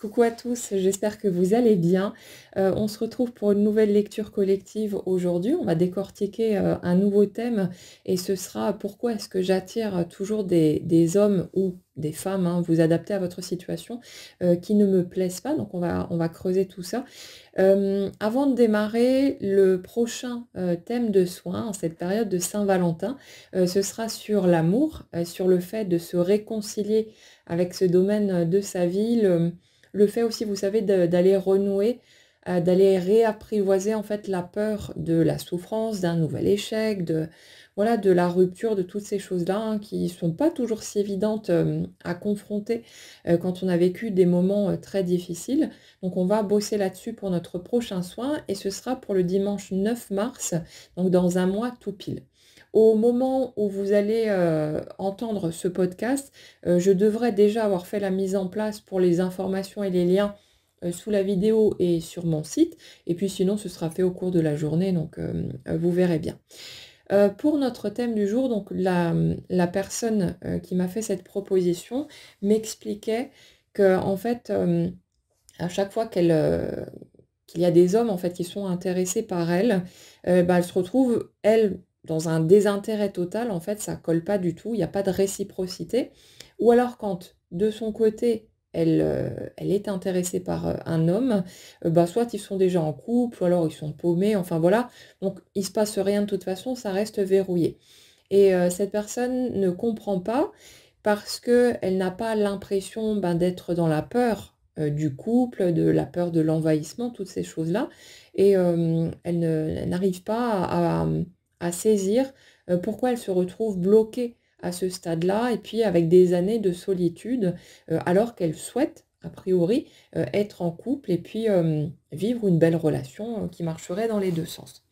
Coucou à tous, j'espère que vous allez bien. On se retrouve pour une nouvelle lecture collective aujourd'hui. On va décortiquer un nouveau thème et ce sera pourquoi est-ce que j'attire toujours des hommes ou des femmes, hein, vous adaptez à votre situation, qui ne me plaisent pas. Donc on va creuser tout ça. Avant de démarrer le prochain thème de soin, en cette période de Saint-Valentin, ce sera sur l'amour, sur le fait de se réconcilier avec ce domaine de sa vie, le fait aussi, vous savez, d'aller renouer, d'aller réapprivoiser en fait la peur de la souffrance, d'un nouvel échec, de voilà, de la rupture, de toutes ces choses-là, hein, qui sont pas toujours si évidentes, à confronter, quand on a vécu des moments, très difficiles. Donc on va bosser là-dessus pour notre prochain soin et ce sera pour le dimanche 9 mars, donc dans un mois tout pile. Au moment où vous allez, entendre ce podcast, je devrais déjà avoir fait la mise en place pour les informations et les liens, sous la vidéo et sur mon site et puis sinon ce sera fait au cours de la journée donc vous verrez bien. Pour notre thème du jour, donc la personne, qui m'a fait cette proposition m'expliquait qu'en fait, à chaque fois qu'il y a des hommes en fait qui sont intéressés par elle, bah, elle se retrouve, elle, dans un désintérêt total en fait, ça colle pas du tout, il y a pas de réciprocité. Ou alors quand, de son côté, elle est intéressée par, un homme, bah, soit ils sont déjà en couple ou alors ils sont paumés, enfin voilà. Donc il se passe rien de toute façon, ça reste verrouillé. Et cette personne ne comprend pas parce qu'elle n'a pas l'impression, ben, d'être dans la peur, du couple, de la peur de l'envahissement, toutes ces choses-là et elle n'arrive pas à saisir, pourquoi elle se retrouve bloquée à ce stade-là et puis avec des années de solitude, alors qu'elle souhaite, a priori, être en couple et puis, vivre une belle relation, qui marcherait dans les 2 sens.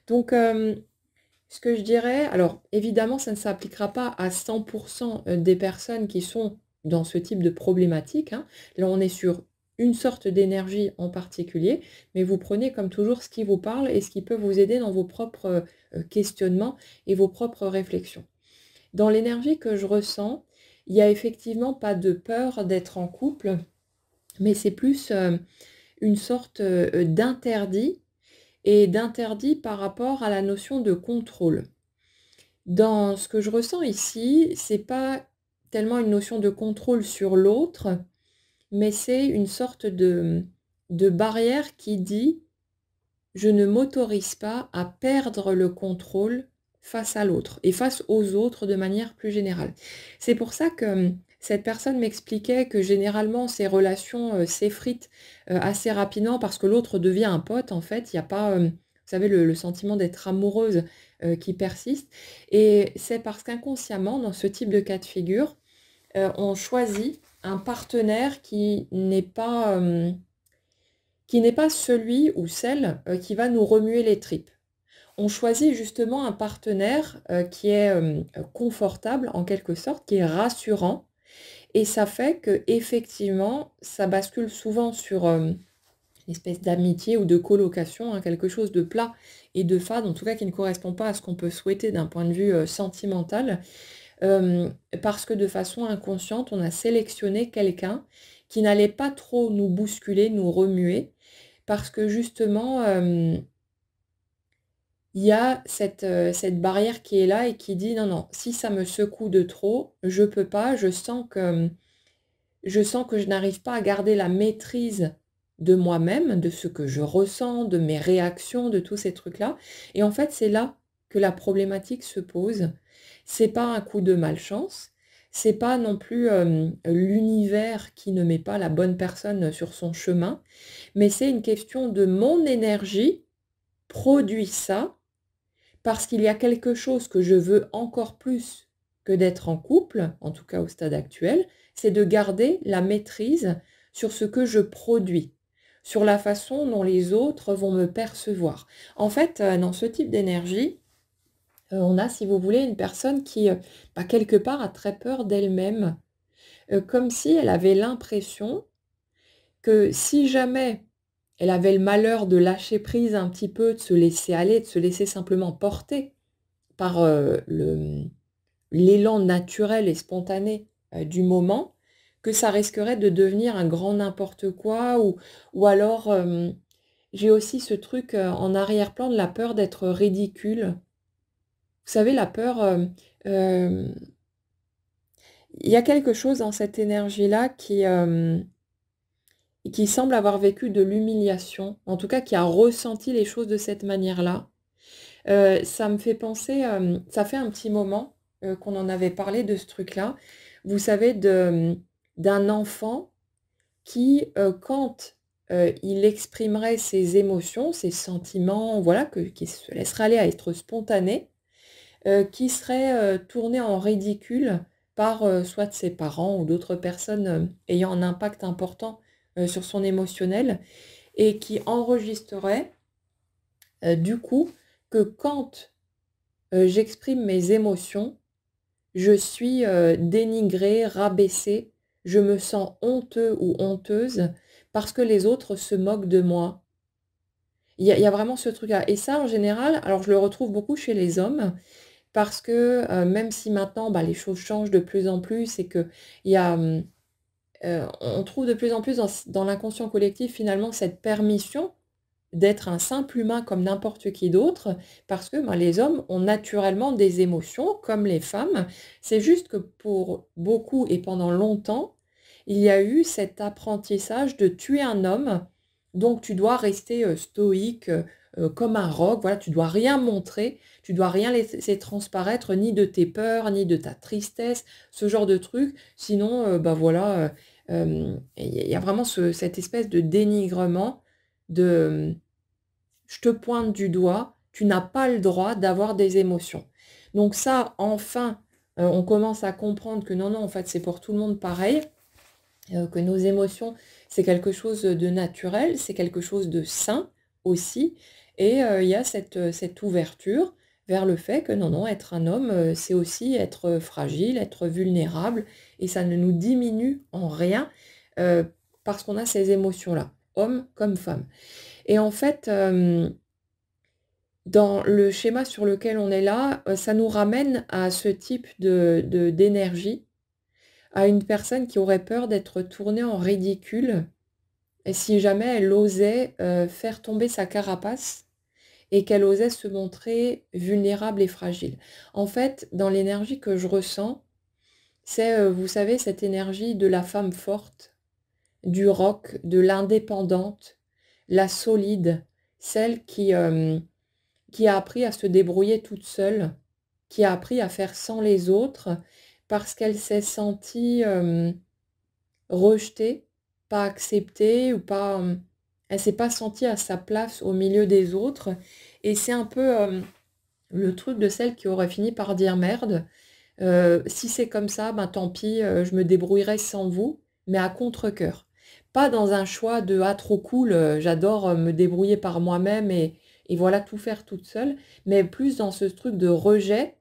Donc, ce que je dirais alors évidemment, ça ne s'appliquera pas à 100 des personnes qui sont dans ce type de problématique, hein. Là, on est sur une sorte d'énergie en particulier, mais vous prenez comme toujours ce qui vous parle et ce qui peut vous aider dans vos propres, questionnements et vos propres réflexions. Dans l'énergie que je ressens, il y a effectivement pas de peur d'être en couple, mais c'est plus, une sorte, d'interdit et d'interdit par rapport à la notion de contrôle. Dans ce que je ressens ici, c'est pas tellement une notion de contrôle sur l'autre, mais c'est une sorte de barrière qui dit: «Je ne m'autorise pas à perdre le contrôle face à l'autre et face aux autres de manière plus générale». C'est pour ça que, cette personne m'expliquait que généralement ces relations, s'effritent, assez rapidement parce que l'autre devient un pote en fait. Il y a pas, vous savez le sentiment d'être amoureuse, qui persiste et c'est parce qu'inconsciemment dans ce type de cas de figure, on choisit un partenaire qui n'est pas celui ou celle, qui va nous remuer les tripes. On choisit justement un partenaire, qui est, confortable en quelque sorte, qui est rassurant et ça fait qu'effectivement, ça bascule souvent sur, une espèce d'amitié ou de colocation, hein, quelque chose de plat et de fade, en tout cas qui ne correspond pas à ce qu'on peut souhaiter d'un point de vue, sentimental. Parce que de façon inconsciente, on a sélectionné quelqu'un qui n'allait pas trop nous bousculer, nous remuer, parce que justement, il y a cette barrière qui est là et qui dit: «Non, non, si ça me secoue de trop, je peux pas, je sens que je n'arrive pas à garder la maîtrise de moi-même, de ce que je ressens, de mes réactions, de tous ces trucs-là» et en fait, c'est là que la problématique se pose. C'est pas un coup de malchance, c'est pas non plus, l'univers qui ne met pas la bonne personne sur son chemin, mais c'est une question de mon énergie produit ça parce qu'il y a quelque chose que je veux encore plus que d'être en couple, en tout cas au stade actuel, c'est de garder la maîtrise sur ce que je produis, sur la façon dont les autres vont me percevoir. En fait, dans ce type d'énergie, on a, si vous voulez, une personne qui, bah, quelque part a très peur d'elle-même, comme si elle avait l'impression que si jamais elle avait le malheur de lâcher prise un petit peu, de se laisser aller, de se laisser simplement porter par, l'élan naturel et spontané, du moment, que ça risquerait de devenir un grand n'importe quoi ou alors, j'ai aussi ce truc, en arrière-plan de la peur d'être ridicule. Vous savez la peur, il y a quelque chose dans cette énergie-là qui semble avoir vécu de l'humiliation, en tout cas qui a ressenti les choses de cette manière-là. Ça me fait penser, ça fait un petit moment, qu'on en avait parlé de ce truc-là. Vous savez d'un enfant qui, quand, il exprimerait ses émotions, ses sentiments, voilà, qui se laisserait aller à être spontané, qui serait, tourné en ridicule par, soit de ses parents ou d'autres personnes, ayant un impact important, sur son émotionnel et qui enregistrerait, du coup, que quand, j'exprime mes émotions, je suis, dénigrée, rabaissée, je me sens honteux ou honteuse parce que les autres se moquent de moi. Il y a vraiment ce truc-là et ça en général, alors je le retrouve beaucoup chez les hommes parce que, même si maintenant, bah, les choses changent de plus en plus et qu'il y a, on trouve de plus en plus dans l'inconscient collectif finalement cette permission d'être un simple humain comme n'importe qui d'autre, parce que, ben, les hommes ont naturellement des émotions comme les femmes. C'est juste que pour beaucoup et pendant longtemps, il y a eu cet apprentissage de tuer un homme, donc tu dois rester, stoïque, comme un roc, voilà, tu dois rien montrer, tu dois rien laisser transparaître ni de tes peurs, ni de ta tristesse, ce genre de truc. Sinon, bah, voilà, il y a vraiment cette espèce de dénigrement de, je te pointe du doigt, tu n'as pas le droit d'avoir des émotions. Donc ça, enfin, on commence à comprendre que non, non, en fait, c'est pour tout le monde pareil, que nos émotions, c'est quelque chose de naturel, c'est quelque chose de sain aussi et il y a cette ouverture vers le fait que non, non, être un homme, c'est aussi être fragile, être vulnérable et ça ne nous diminue en rien, parce qu'on a ces émotions-là, hommes comme femmes. Et en fait, dans le schéma sur lequel on est là, ça nous ramène à ce type d'énergie, à une personne qui aurait peur d'être tournée en ridicule et si jamais elle osait, faire tomber sa carapace et qu'elle osait se montrer vulnérable et fragile. En fait, dans l'énergie que je ressens, c'est, vous savez, cette énergie de la femme forte, du roc, de l'indépendante, la solide, celle qui a appris à se débrouiller toute seule, qui a appris à faire sans les autres, parce qu'elle s'est sentie, rejetée, pas acceptée ou pas, elle s'est pas sentie à sa place au milieu des autres et c'est un peu, le truc de celle qui aurait fini par dire: «Merde, si c'est comme ça, ben, tant pis, je me débrouillerai sans vous», mais à contre-cœur. Pas dans un choix de: «Ah trop cool, j'adore, me débrouiller par moi-même et voilà, tout faire toute seule», mais plus dans ce truc de rejet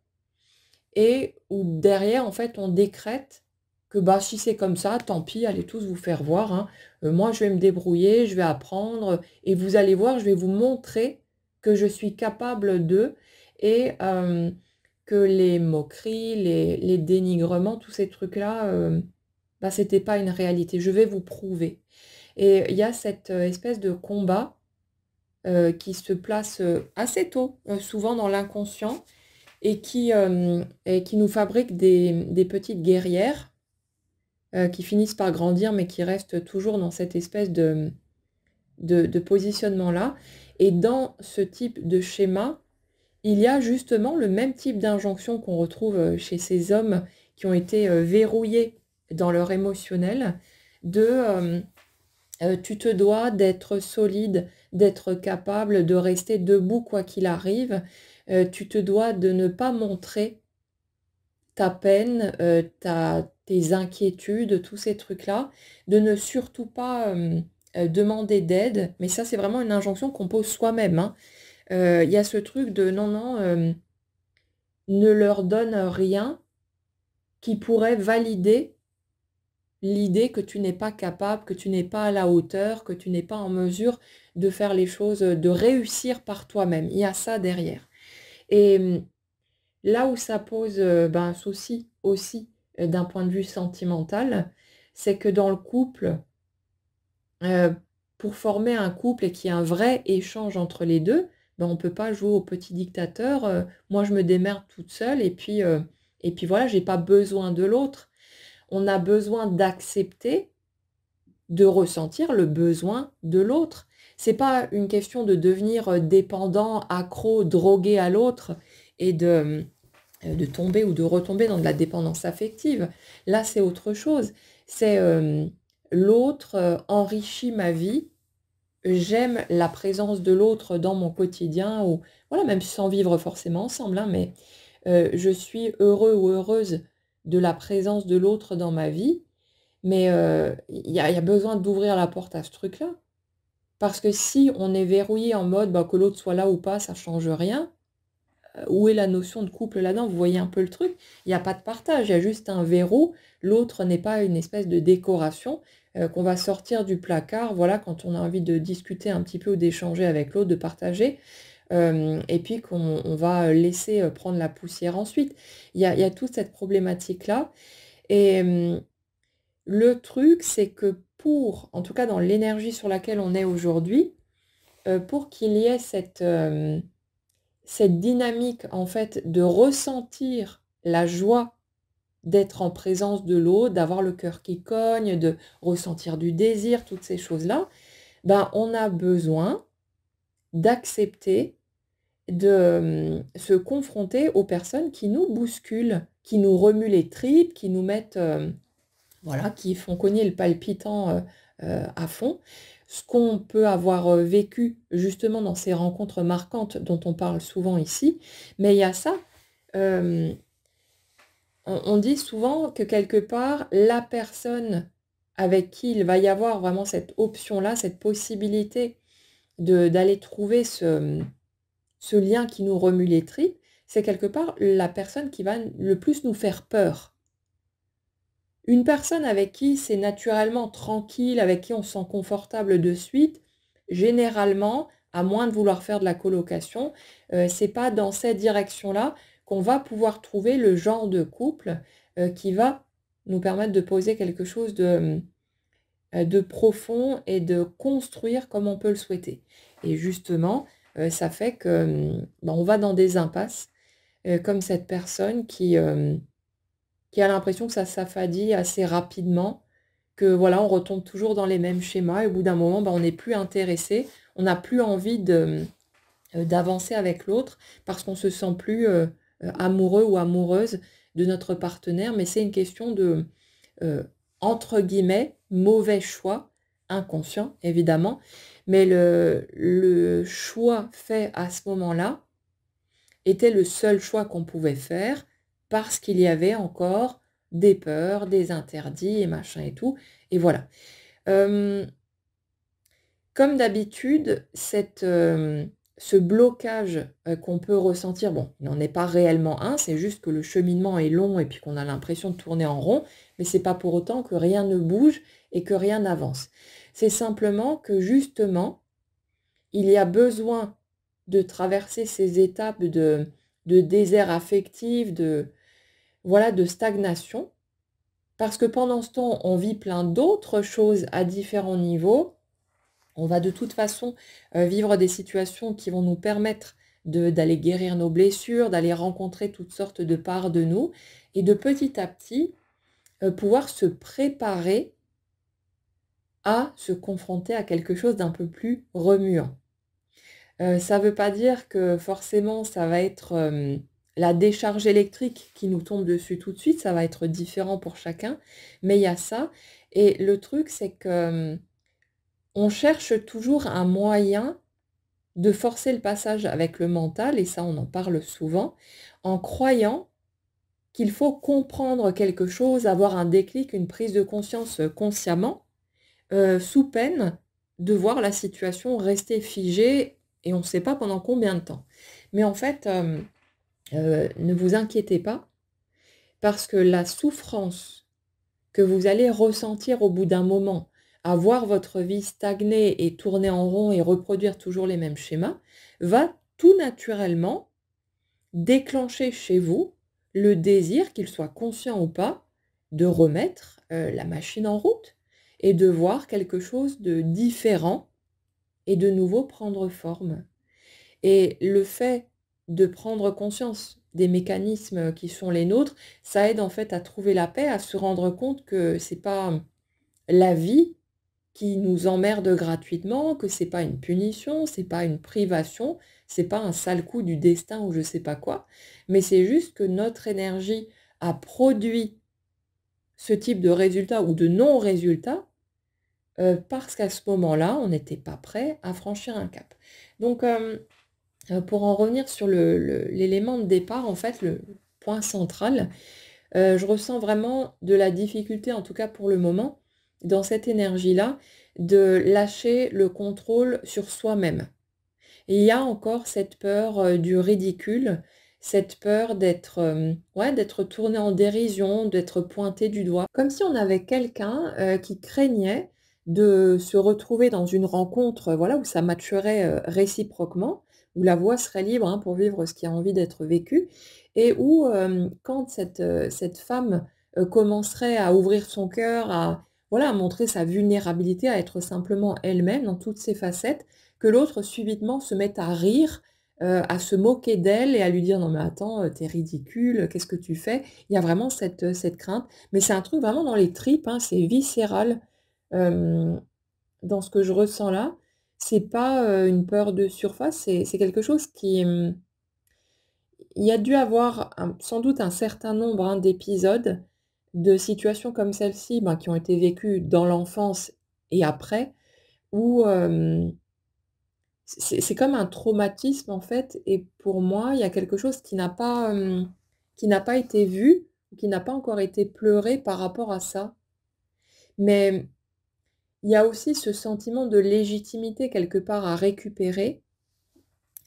et où derrière, en fait, on décrète que, bah, si c'est comme ça, tant pis, allez tous vous faire voir, hein. Moi, je vais me débrouiller, je vais apprendre et vous allez voir, je vais vous montrer que je suis capable de et que les moqueries, les dénigrements, tous ces trucs-là, bah, c'était pas une réalité. Je vais vous prouver et il y a cette, espèce de combat, qui se place, assez tôt, souvent dans l'inconscient et qui nous fabrique des petites guerrières, qui finissent par grandir, mais qui restent toujours dans cette espèce de positionnement-là et dans ce type de schéma, il y a justement le même type d'injonction qu'on retrouve, chez ces hommes qui ont été, verrouillés dans leur émotionnel de, tu te dois d'être solide, d'être capable de rester debout quoi qu'il arrive, tu te dois de ne pas montrer ta peine, ta tes inquiétudes, tous ces trucs-là, de ne surtout pas, demander d'aide, mais ça, c'est vraiment une injonction qu'on pose soi-même, hein. Il y a ce truc de non, non, ne leur donne rien qui pourrait valider l'idée que tu n'es pas capable, que tu n'es pas à la hauteur, que tu n'es pas en mesure de faire les choses, de réussir par toi-même. Il y a ça derrière et là où ça pose, ben, un souci aussi, d'un point de vue sentimental, c'est que dans le couple, Heu, pour former un couple et qu'il y ait un vrai échange entre les 2, ben, on peut pas jouer au petit dictateur, moi je me démerde toute seule et puis voilà, j'ai pas besoin de l'autre. On a besoin d'accepter, de ressentir le besoin de l'autre. C'est pas une question de devenir, dépendant, accro, drogué à l'autre et de tomber ou de retomber dans de la dépendance affective. Là, c'est autre chose. C'est, l'autre, enrichit ma vie. J'aime la présence de l'autre dans mon quotidien ou voilà, même sans vivre forcément ensemble, hein, mais je suis heureux ou heureuse de la présence de l'autre dans ma vie, mais il y a besoin d'ouvrir la porte à ce truc-là. Parce que si on est verrouillé en mode, bah, que l'autre soit là ou pas, ça change rien, où est la notion de couple là-dedans? Vous voyez un peu le truc? Il y a pas de partage, il y a juste un verrou. L'autre n'est pas une espèce de décoration, qu'on va sortir du placard, voilà, quand on a envie de discuter un petit peu ou d'échanger avec l'autre, de partager, et puis qu'on va laisser, prendre la poussière ensuite. Il y a toute cette problématique-là et le truc, c'est que pour en tout cas dans l'énergie sur laquelle on est aujourd'hui, pour qu'il y ait cette dynamique, en fait, de ressentir la joie d'être en présence de l'autre, d'avoir le cœur qui cogne, de ressentir du désir, toutes ces choses-là, ben, on a besoin d'accepter de, se confronter aux personnes qui nous bousculent, qui nous remuent les tripes, qui nous mettent, voilà, qui font cogner le palpitant, à fond. Ce qu'on peut avoir, vécu justement dans ces rencontres marquantes dont on parle souvent ici, mais il y a ça, hem, on dit souvent que quelque part, la personne avec qui il va y avoir vraiment cette option-là, cette possibilité de d'aller trouver ce lien qui nous remue les tripes, c'est quelque part la personne qui va le plus nous faire peur. Une personne avec qui c'est naturellement tranquille, avec qui on se sent confortable de suite, généralement, à moins de vouloir faire de la colocation, c'est pas dans cette direction-là qu'on va pouvoir trouver le genre de couple, qui va nous permettre de poser quelque chose de profond et de construire comme on peut le souhaiter. Et justement, ça fait que, bah, on va dans des impasses, comme cette personne qui a l'impression que ça s'affadit assez rapidement, que voilà, on retombe toujours dans les mêmes schémas et au bout d'un moment, bah, on n'est plus intéressé, on n'a plus envie d'avancer avec l'autre parce qu'on se sent plus, amoureux ou amoureuse de notre partenaire. Mais c'est une question de, heu, entre guillemets, «mauvais choix», inconscient évidemment, mais le choix fait à ce moment-là était le seul choix qu'on pouvait faire parce qu'il y avait encore des peurs, des interdits et machin et tout et voilà. Hem, Comme d'habitude, ce blocage, qu'on peut ressentir, bon, il n'en est pas réellement un, c'est juste que le cheminement est long et puis qu'on a l'impression de tourner en rond, mais c'est pas pour autant que rien ne bouge et que rien n'avance. C'est simplement que justement, il y a besoin de traverser ces étapes de désert affectif, de voilà, de stagnation, parce que pendant ce temps, on vit plein d'autres choses à différents niveaux. On va de toute façon, vivre des situations qui vont nous permettre d'aller guérir nos blessures, d'aller rencontrer toutes sortes de parts de nous et de petit à petit, pouvoir se préparer à se confronter à quelque chose d'un peu plus remuant. Ça ne veut pas dire que forcément ça va être, la décharge électrique qui nous tombe dessus tout de suite, ça va être différent pour chacun, mais il y a ça et le truc c'est que, on cherche toujours un moyen de forcer le passage avec le mental et ça on en parle souvent, en croyant qu'il faut comprendre quelque chose, avoir un déclic, une prise de conscience, consciemment, sous peine de voir la situation rester figée et on ne sait pas pendant combien de temps. Mais en fait, ne vous inquiétez pas parce que la souffrance que vous allez ressentir au bout d'un moment, à voir votre vie stagner et tourner en rond et reproduire toujours les mêmes schémas, va tout naturellement déclencher chez vous le désir, qu'il soit conscient ou pas, de remettre, la machine en route et de voir quelque chose de différent et de nouveau prendre forme. Et le fait de prendre conscience des mécanismes qui sont les nôtres, ça aide en fait à trouver la paix, à se rendre compte que c'est pas la vie qui nous emmerde gratuitement, que c'est pas une punition, c'est pas une privation, c'est pas un sale coup du destin ou je sais pas quoi, mais c'est juste que notre énergie a produit ce type de résultat ou de non-résultat, parce qu'à ce moment-là, on n'était pas prêt à franchir un cap. Donc, pour en revenir sur l'élément de départ, en fait, le point central, je ressens vraiment de la difficulté, en tout cas pour le moment, dans cette énergie-là, de lâcher le contrôle sur soi-même. Et il y a encore cette peur, du ridicule, cette peur d'être, ouais, d'être tourné en dérision, d'être pointé du doigt. Comme si on avait quelqu'un, qui craignait de se retrouver dans une rencontre, voilà, où ça matcherait, réciproquement, où la voie serait libre, hein, pour vivre ce qui a envie d'être vécu et où, quand cette femme, commencerait à ouvrir son cœur, à voilà, à montrer sa vulnérabilité, à être simplement elle-même dans toutes ses facettes, que l'autre subitement se mette à rire, à se moquer d'elle et à lui dire: «Non mais attends, tu ridicule, qu'est-ce que tu fais?» Il y a vraiment cette crainte, mais c'est un truc vraiment dans les tripes, hein, c'est viscéral, hem, dans ce que je ressens là. C'est pas, une peur de surface, c'est quelque chose qui, il y a dû avoir sans doute un certain nombre, hein, d'épisodes, de situations comme celle-ci, ben, qui ont été vécues dans l'enfance et après, où, c'est comme un traumatisme, en fait et pour moi, il y a quelque chose qui n'a pas été vu, qui n'a pas encore été pleuré par rapport à ça. Mais il y a aussi ce sentiment de légitimité quelque part à récupérer,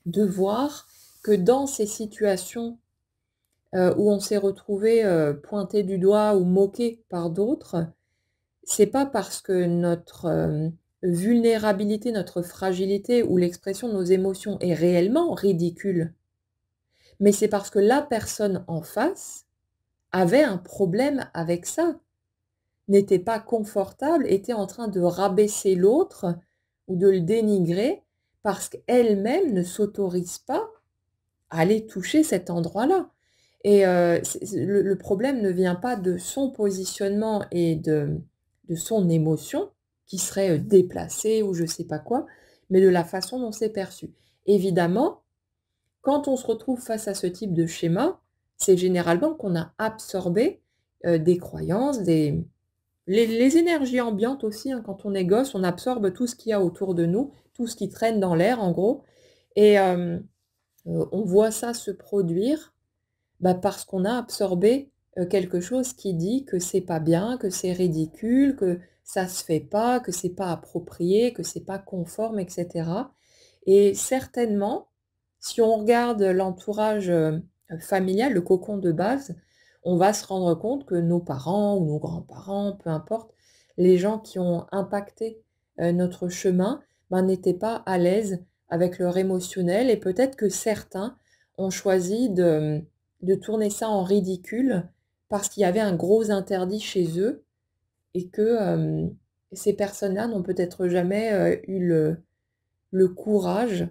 de voir que dans ces situations, où on s'est retrouvé, pointé du doigt ou moqué par d'autres, c'est pas parce que notre, vulnérabilité, notre fragilité ou l'expression de nos émotions est réellement ridicule, mais c'est parce que la personne en face avait un problème avec ça, n'était pas confortable, était en train de rabaisser l'autre ou de le dénigrer parce qu'elle-même ne s'autorise pas à aller toucher cet endroit-là et c'est le problème ne vient pas de son positionnement et de son émotion qui serait, déplacée ou je sais pas quoi, mais de la façon dont c'est perçu. Évidemment, quand on se retrouve face à ce type de schéma, c'est généralement qu'on a absorbé, des croyances, des les énergies ambiantes aussi, hein, quand on est gosse, on absorbe tout ce qu'il y a autour de nous, tout ce qui traîne dans l'air en gros et on voit ça se produire, bah, parce qu'on a absorbé, quelque chose qui dit que c'est pas bien, que c'est ridicule, que ça se fait pas, que c'est pas approprié, que c'est pas conforme et cetera et certainement, si on regarde l'entourage, familial, le cocon de base, on va se rendre compte que nos parents ou nos grands-parents, peu importe, les gens qui ont impacté, notre chemin, ben, n'étaient pas à l'aise avec leur émotionnel et peut-être que certains ont choisi de tourner ça en ridicule parce qu'il y avait un gros interdit chez eux et que, ces personnes-là n'ont peut-être jamais, eu le courage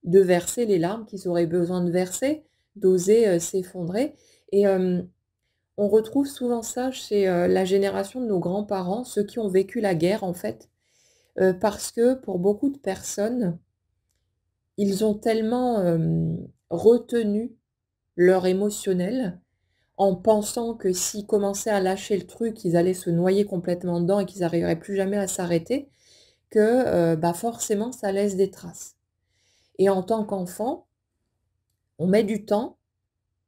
de verser les larmes qu'ils auraient besoin de verser, d'oser, s'effondrer et on retrouve souvent ça chez, la génération de nos grands-parents, ceux qui ont vécu la guerre en fait, parce que pour beaucoup de personnes, ils ont tellement, retenu leur émotionnel en pensant que s'ils commençaient à lâcher le truc, ils allaient se noyer complètement dedans et qu'ils n'arriveraient plus jamais à s'arrêter, que, bah, forcément ça laisse des traces et en tant qu'enfant, on met du temps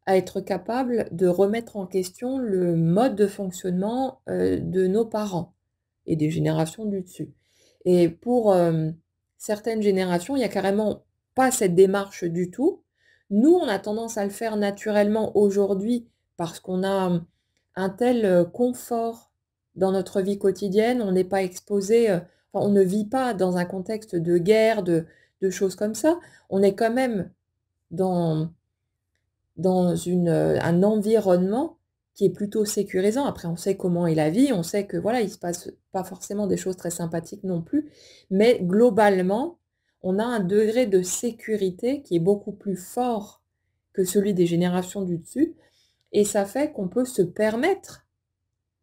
à être capable de remettre en question le mode de fonctionnement, de nos parents et des générations du dessus. Et pour, certaines générations, il y a carrément pas cette démarche du tout. Nous, on a tendance à le faire naturellement aujourd'hui parce qu'on a, un tel, confort dans notre vie quotidienne. On n'est pas exposé, enfin, on ne vit pas dans un contexte de guerre, de choses comme ça. On est quand même dans un environnement qui est plutôt sécurisant. Après, on sait comment est la vie, on sait que voilà, il se passe pas forcément des choses très sympathiques non plus, mais globalement, on a un degré de sécurité qui est beaucoup plus fort que celui des générations du dessus, et ça fait qu'on peut se permettre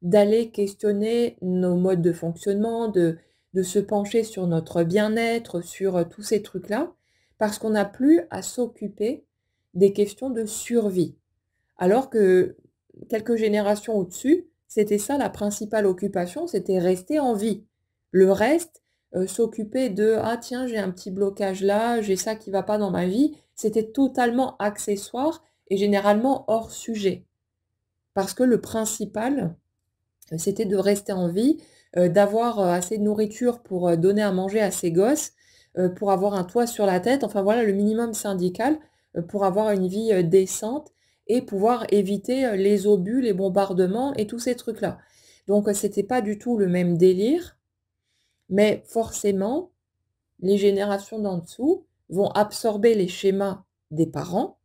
d'aller questionner nos modes de fonctionnement, de se pencher sur notre bien-être, sur, tous ces trucs-là, parce qu'on n'a plus à s'occuper des questions de survie. Alors que quelques générations au-dessus, c'était ça la principale occupation, c'était rester en vie. Le reste, s'occuper de: «Ah tiens, j'ai un petit blocage là, j'ai ça qui va pas dans ma vie», c'était totalement accessoire et généralement hors sujet. Parce que le principal, c'était de rester en vie, d'avoir, assez de nourriture pour, donner à manger à ses gosses, pour avoir un toit sur la tête, enfin voilà le minimum syndical, pour avoir une vie, décente et pouvoir éviter, les obus, les bombardements et tous ces trucs-là. Donc, c'était pas du tout le même délire, mais forcément, les générations d'en dessous vont absorber les schémas des parents,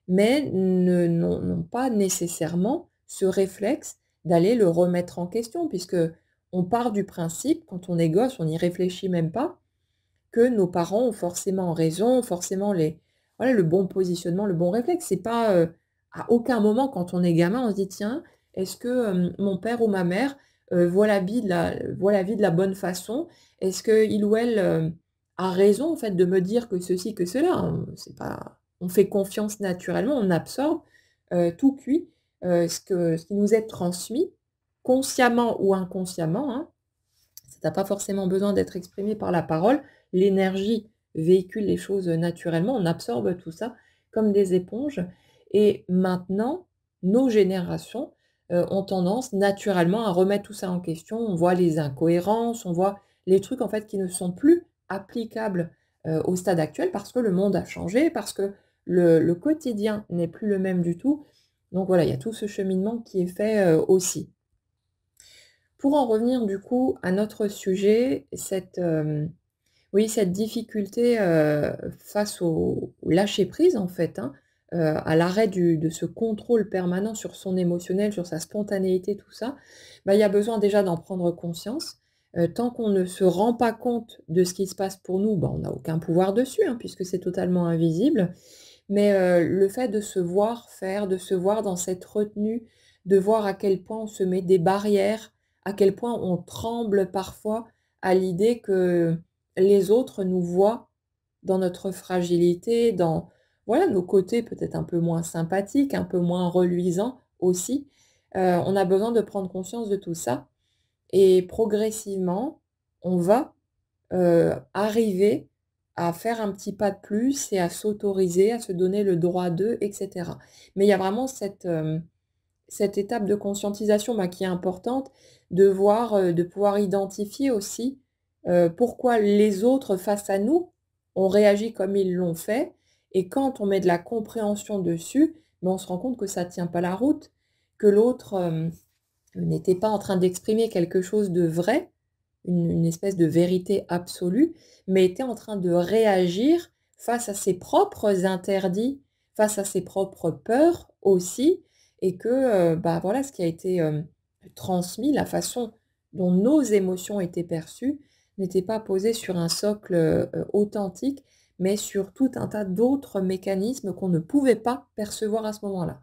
mais n'ont pas nécessairement ce réflexe d'aller le remettre en question, puisque on part du principe, quand on est gosse, on n'y réfléchit même pas, que nos parents ont forcément raison, forcément les voilà, le bon positionnement, le bon réflexe. C'est pas, à aucun moment quand on est gamin, on se dit: «Tiens, est-ce que, mon père ou ma mère, voit la vie de la bonne façon? Est-ce qu'il ou elle, a raison en fait de me dire que ceci, que cela?» C'est pas on fait confiance naturellement, on absorbe, tout cuit, ce qui nous est transmis, consciemment ou inconsciemment, hein. Ça n'a pas forcément besoin d'être exprimé par la parole. L'énergie véhicule les choses, naturellement, on absorbe tout ça comme des éponges et maintenant, nos générations, ont tendance naturellement à remettre tout ça en question. On voit les incohérences, on voit les trucs en fait qui ne sont plus applicables, au stade actuel parce que le monde a changé, parce que le quotidien n'est plus le même du tout. Donc voilà, il y a tout ce cheminement qui est fait, aussi. Pour en revenir du coup à notre sujet, oui, cette difficulté, face au lâcher prise en fait, hein, à l'arrêt de ce contrôle permanent sur son émotionnel, sur sa spontanéité, tout ça, bah, il y a besoin déjà d'en prendre conscience. Tant qu'on ne se rend pas compte de ce qui se passe pour nous, bah, on n'a aucun pouvoir dessus, hein, puisque c'est totalement invisible. Mais, le fait de se voir faire, de se voir dans cette retenue, de voir à quel point on se met des barrières, à quel point on tremble parfois à l'idée que les autres nous voient dans notre fragilité, dans voilà, nos côtés peut-être un peu moins sympathiques, un peu moins reluisants aussi. On a besoin de prendre conscience de tout ça et progressivement, on va arriver à faire un petit pas de plus et à s'autoriser, à se donner le droit d'eux et cetera. Mais il y a vraiment cette étape de conscientisation, bah, qui est importante, de voir, de pouvoir identifier aussi, pourquoi les autres face à nous ont réagi comme ils l'ont fait et quand on met de la compréhension dessus, ben on se rend compte que ça tient pas la route, que l'autre, n'était pas en train d'exprimer quelque chose de vrai, une espèce de vérité absolue, mais était en train de réagir face à ses propres interdits, face à ses propres peurs aussi et que, bah, voilà, ce qui a été, transmis, la façon dont nos émotions étaient perçues, n'était pas posé sur un socle, authentique, mais sur tout un tas d'autres mécanismes qu'on ne pouvait pas percevoir à ce moment-là.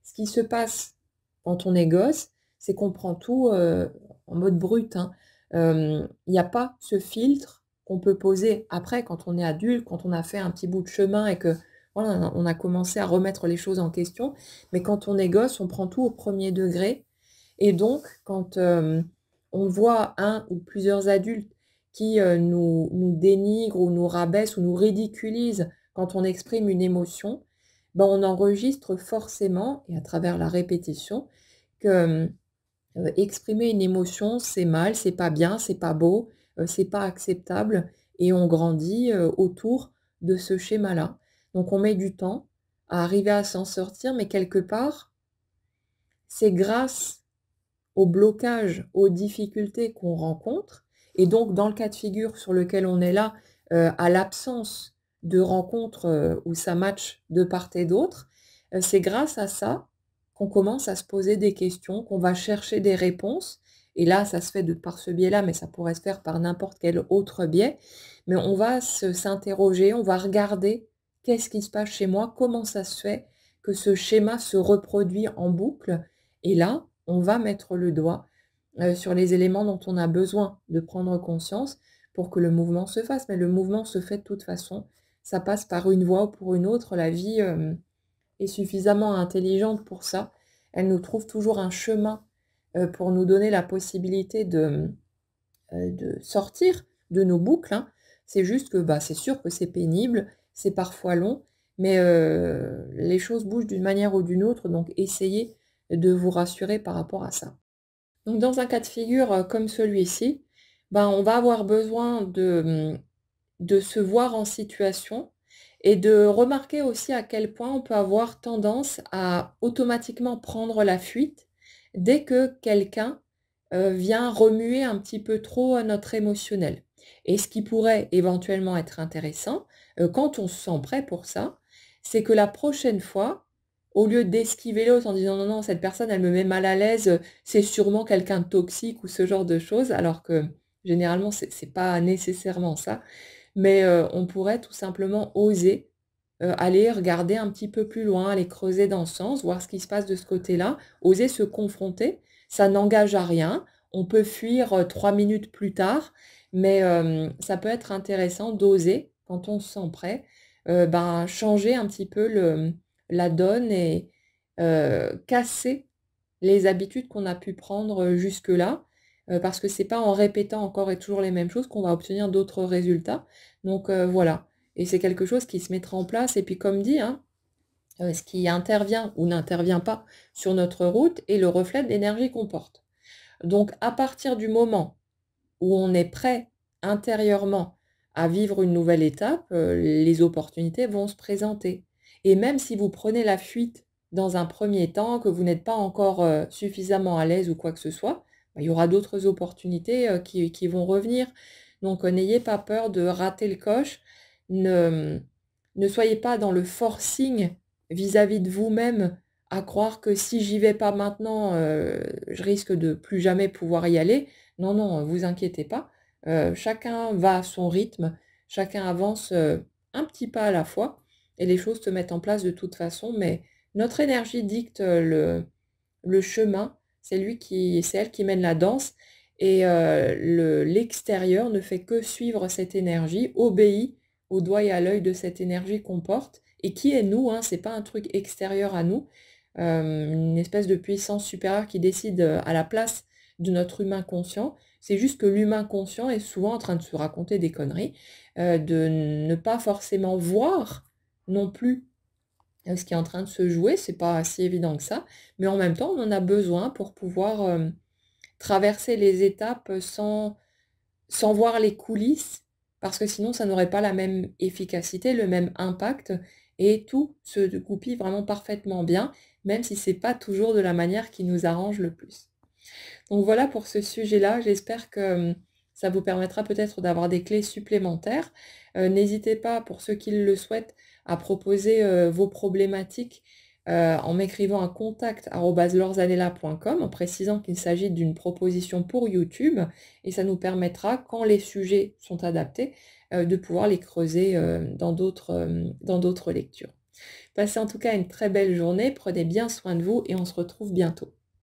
Ce qui se passe quand on est gosse, c'est qu'on prend tout, en mode brut, hein. Il y a pas ce filtre qu'on peut poser après quand on est adulte, quand on a fait un petit bout de chemin et que, voilà, on a commencé à remettre les choses en question. Mais quand on est gosse, on prend tout au premier degré et donc quand, on voit un ou plusieurs adultes qui, nous dénigrent ou nous rabaissent ou nous ridiculisent quand on exprime une émotion, ben, on enregistre forcément et à travers la répétition que, exprimer une émotion, c'est mal, c'est pas bien, c'est pas beau, c'est pas acceptable et on grandit, autour de ce schéma-là. Donc on met du temps à arriver à s'en sortir, mais quelque part, c'est grâce aux blocages, aux difficultés qu'on rencontre et donc dans le cas de figure sur lequel on est là, à l'absence de rencontres, où ça match de part et d'autre, c'est grâce à ça qu'on commence à se poser des questions, qu'on va chercher des réponses. Et là, ça se fait par ce biais-là, mais ça pourrait se faire par n'importe quel autre biais. Mais on va s'interroger, on va regarder qu'est-ce qui se passe chez moi, comment ça se fait que ce schéma se reproduit en boucle. Et là, on va mettre le doigt sur les éléments dont on a besoin de prendre conscience pour que le mouvement se fasse. Mais le mouvement se fait de toute façon. Ça passe par une voie ou pour une autre. La vie est suffisamment intelligente pour ça. Elle nous trouve toujours un chemin pour nous donner la possibilité de sortir de nos boucles, hein. C'est juste que bah, c'est sûr que c'est pénible, c'est parfois long, mais les choses bougent d'une manière ou d'une autre, donc essayez de vous rassurer par rapport à ça. Donc dans un cas de figure comme celui-ci, ben, on va avoir besoin de se voir en situation et de remarquer aussi à quel point on peut avoir tendance à automatiquement prendre la fuite dès que quelqu'un vient remuer un petit peu trop notre émotionnel. Et ce qui pourrait éventuellement être intéressant, quand on se sent prêt pour ça, c'est que la prochaine fois, au lieu d'esquiver l'autre en disant: «Non, non, cette personne, elle me met mal à l'aise, c'est sûrement quelqu'un de toxique» ou ce genre de choses, alors que généralement c'est pas nécessairement ça. Mais, on pourrait tout simplement oser, aller regarder un petit peu plus loin, aller creuser dans ce sens, voir ce qui se passe de ce côté-là, oser se confronter. Ça n'engage à rien. On peut fuir, 3 minutes plus tard, mais, ça peut être intéressant d'oser, quand on se sent prêt, ben, changer un petit peu la donne et casser les habitudes qu'on a pu prendre, jusque-là, parce que c'est pas en répétant encore et toujours les mêmes choses qu'on va obtenir d'autres résultats. Donc voilà, et c'est quelque chose qui se mettra en place et puis comme dit, hein, ce qui intervient ou n'intervient pas sur notre route est le reflet de l'énergie qu'on porte. Donc à partir du moment où on est prêt intérieurement à vivre une nouvelle étape, les opportunités vont se présenter. Et même si vous prenez la fuite dans un premier temps, que vous n'êtes pas encore, suffisamment à l'aise ou quoi que ce soit, bah, il y aura d'autres opportunités, qui vont revenir. Donc, n'ayez pas peur de rater le coche. Ne ne soyez pas dans le forcing vis-à-vis de vous-même, à croire que si j'y vais pas maintenant, je risque de plus jamais pouvoir y aller. Non, non, vous inquiétez pas, chacun va à son rythme, chacun avance, un petit pas à la fois et les choses se mettent en place de toute façon, mais notre énergie dicte, le chemin, c'est elle qui mène la danse et l'extérieur ne fait que suivre cette énergie, obéit au doigt et à l'œil de cette énergie qu'on porte et qui est nous, hein, c'est pas un truc extérieur à nous, une espèce de puissance supérieure qui décide, à la place de notre humain conscient. C'est juste que l'humain conscient est souvent en train de se raconter des conneries, de ne pas forcément voir non plus, ce qui est en train de se jouer, c'est pas si évident que ça, mais en même temps, on en a besoin pour pouvoir, traverser les étapes, sans voir les coulisses, parce que sinon ça n'aurait pas la même efficacité, le même impact et tout se goupille vraiment parfaitement bien, même si c'est pas toujours de la manière qui nous arrange le plus. Donc voilà pour ce sujet-là, j'espère que, ça vous permettra peut-être d'avoir des clés supplémentaires. N'hésitez pas, pour ceux qui le souhaitent, à proposer, vos problématiques, en m'écrivant à contact@lorzanella.com, en précisant qu'il s'agit d'une proposition pour YouTube et ça nous permettra, quand les sujets sont adaptés, de pouvoir les creuser, dans d'autres lectures. Passez en tout cas une très belle journée, prenez bien soin de vous et on se retrouve bientôt.